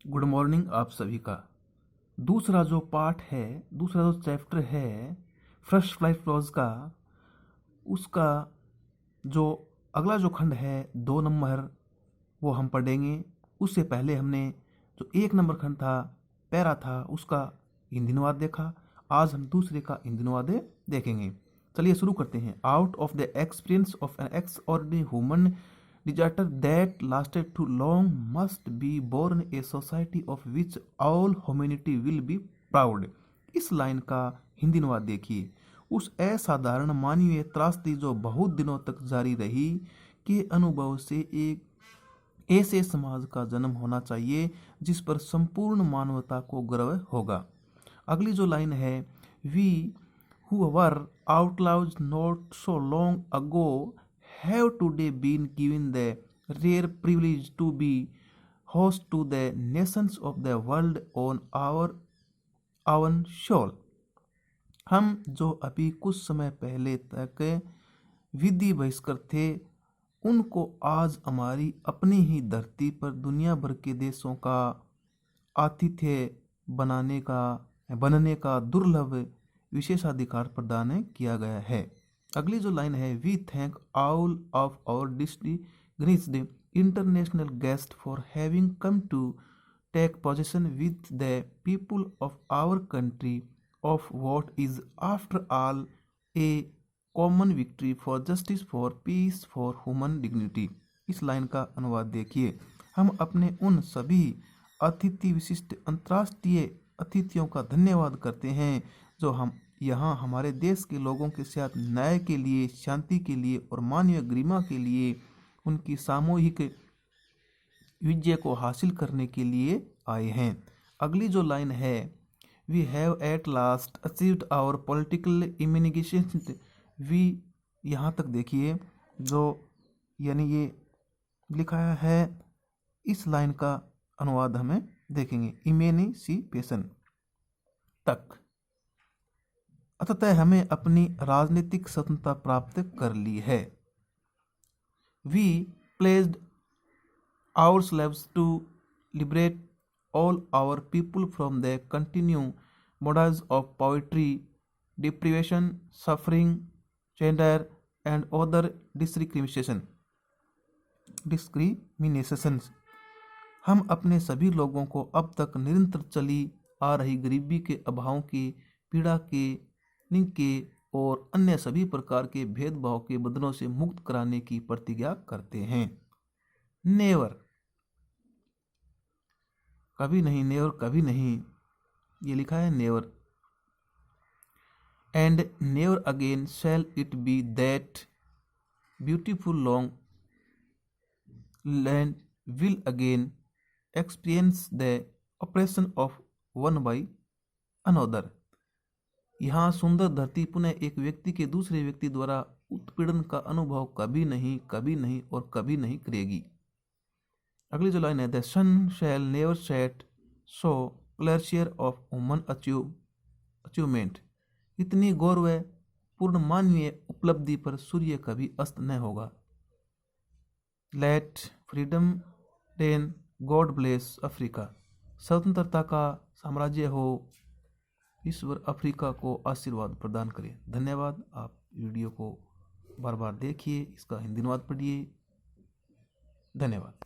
Good morning आप सभी का। दूसरा जो पार्ट है, दूसरा जो चैप्टर है फर्स्ट फ्लाइट क्लॉज का, उसका जो अगला जो खंड है 2 नंबर, वो हम पढ़ेंगे। उससे पहले हमने जो 1 नंबर खंड था, पैरा था, उसका हिंदी अनुवाद देखा। आज हम दूसरे का हिंदी अनुवाद देखेंगे। चलिए शुरू करते हैं। Out of the experience of an extraordinary human disaster that lasted too long must be born a society of which all humanity will be proud. इस लाइन का हिंदी अनुवाद देखिए। उस असाधारण मानवीय त्रासदी जो बहुत दिनों तक जारी रही के अनुभव से एक ऐसे समाज का जन्म होना चाहिए जिस पर संपूर्ण मानवता को गर्व होगा। अगली जो लाइन है, we who were outlaws not so long ago have today been given the rare privilege to be host to the nations of the world on our own shore। हम जो अभी कुछ समय पहले तक विधि बहिष्कृत थे, उनको आज हमारी अपनी ही धरती पर दुनिया भर के देशों का आतिथ्य बनने का दुर्लभ विशेषाधिकार प्रदान किया गया है। अगली जो लाइन है, we thank all of our distinguished international guest for having come to take position with the people of our country of what is after all a common victory for justice for peace for human dignity. इस line का अनुवाद देखिए। हम अपने उन सभी अतिथि विशिष्ट अंतर्राष्ट्रीय अतिथियों का धन्यवाद करते हैं जो हम यहाँ हमारे देश के लोगों के साथ न्याय के लिए, शांति के लिए और मानवीय गरिमा के लिए उनकी सामूहिक विजय को हासिल करने के लिए आए हैं। अगली जो लाइन है, we have at last achieved our political emancipation. We यहाँ तक देखिए, जो यानी ये लिखा है, इस लाइन का अनुवाद हमें देखेंगे। इम्यूनिसिपेशन तक अतः हमें अपनी राजनीतिक स्वतंत्रता प्राप्त कर ली है। We placed ourselves to liberate all our people from the continuing bondage of poverty, deprivation, suffering, gender, and other discriminations। हम अपने सभी लोगों को अब तक निरंतर चली आ रही गरीबी के, अभावों की, पीड़ा के, लिंग के और अन्य सभी प्रकार के भेदभाव के बंधनों से मुक्त कराने की प्रतिज्ञा करते हैं। नेवर, कभी नहीं, नेवर कभी नहीं, ये लिखा है never. And never again shall it be that beautiful long land will again experience the operation of one by another. यहाँ सुंदर धरती पुनः एक व्यक्ति के दूसरे व्यक्ति द्वारा उत्पीड़न का अनुभव कभी नहीं और कभी नहीं करेगी। अगली जो लाइन है, the sun shall never set so glacier of human achievement. इतनी गौरवपूर्ण मानवीय उपलब्धि पर सूर्य कभी अस्त न होगा। Let freedom reign, God bless Africa. स्वतंत्रता का साम्राज्य हो, ईश्वर अफ्रीका को आशीर्वाद प्रदान करे। धन्यवाद। आप वीडियो को बार बार देखिए, इसका हिंदी अनुवाद पढ़िए। धन्यवाद।